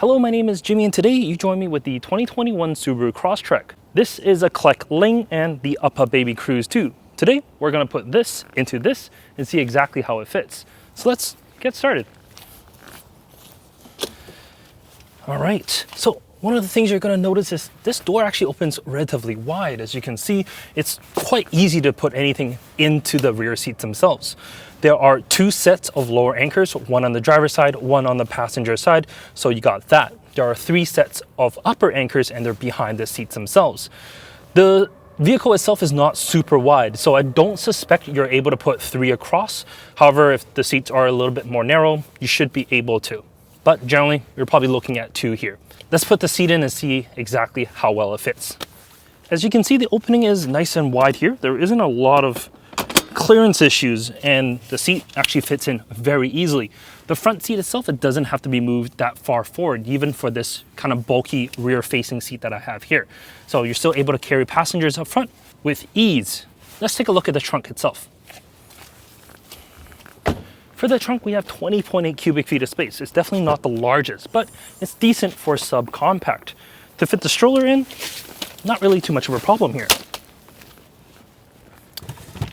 Hello, my name is Jimmy and today you join me with the 2021 Subaru Crosstrek. This is a Collect Ling and the Uppa Baby Cruise 2. Today we're going to put this into this and see exactly how it fits. So let's get started. All right, so one of the things you're going to notice is this door actually opens relatively wide. As you can see, it's quite easy to put anything into the rear seats themselves. There are two sets of lower anchors, one on the driver's side, one on the passenger side, so you got that. There are three sets of upper anchors and they're behind the seats themselves. The vehicle itself is not super wide, so I don't suspect you're able to put three across. However, if the seats are a little bit more narrow, you should be able to. But generally, you're probably looking at two here. Let's put the seat in and see exactly how well it fits. As you can see, the opening is nice and wide here. There isn't a lot of clearance issues and the seat actually fits in very easily. The front seat itself, it doesn't have to be moved that far forward, even for this kind of bulky rear facing seat that I have here. So you're still able to carry passengers up front with ease. Let's take a look at the trunk itself. For the trunk, we have 20.8 cubic feet of space. It's definitely not the largest, but it's decent for subcompact. To fit the stroller in, not really too much of a problem here.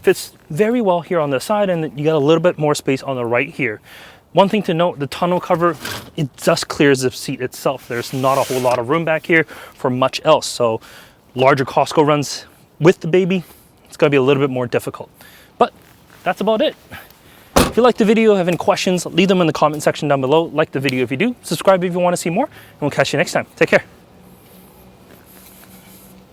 Fits very well here on the side, and you got a little bit more space on the right here. One thing to note, the tonneau cover, it just clears the seat itself. There's not a whole lot of room back here for much else. So larger Costco runs with the baby, it's gonna be a little bit more difficult. But that's about it. If you liked the video, have any questions, leave them in the comment section down below. Like the video if you do, subscribe if you want to see more, and we'll catch you next time. Take care.